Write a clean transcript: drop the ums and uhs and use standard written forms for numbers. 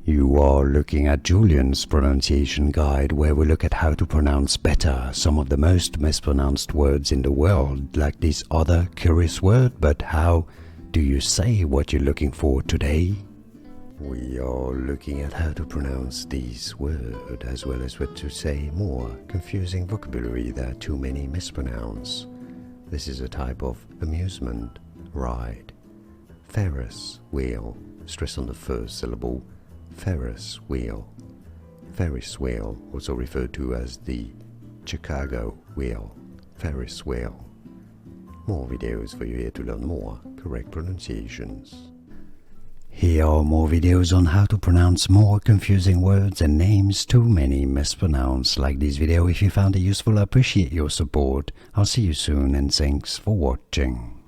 You are looking at Julian's pronunciation guide, where we look at how to pronounce better some of the most mispronounced words in the world, like this other curious word. But how do you say what you're looking for today? We are looking at how to pronounce this word, as well as what to say more confusing vocabulary that too many mispronounce. This is a type of amusement ride. Ferris wheel. Stress on the first syllable. Ferris wheel. Ferris wheel, also referred to as the Chicago wheel. Ferris wheel. More videos for you here to learn more correct pronunciations. Here are more videos on how to pronounce more confusing words and names too many mispronounced. Like this video if you found it useful. I appreciate your support. I'll see you soon and thanks for watching.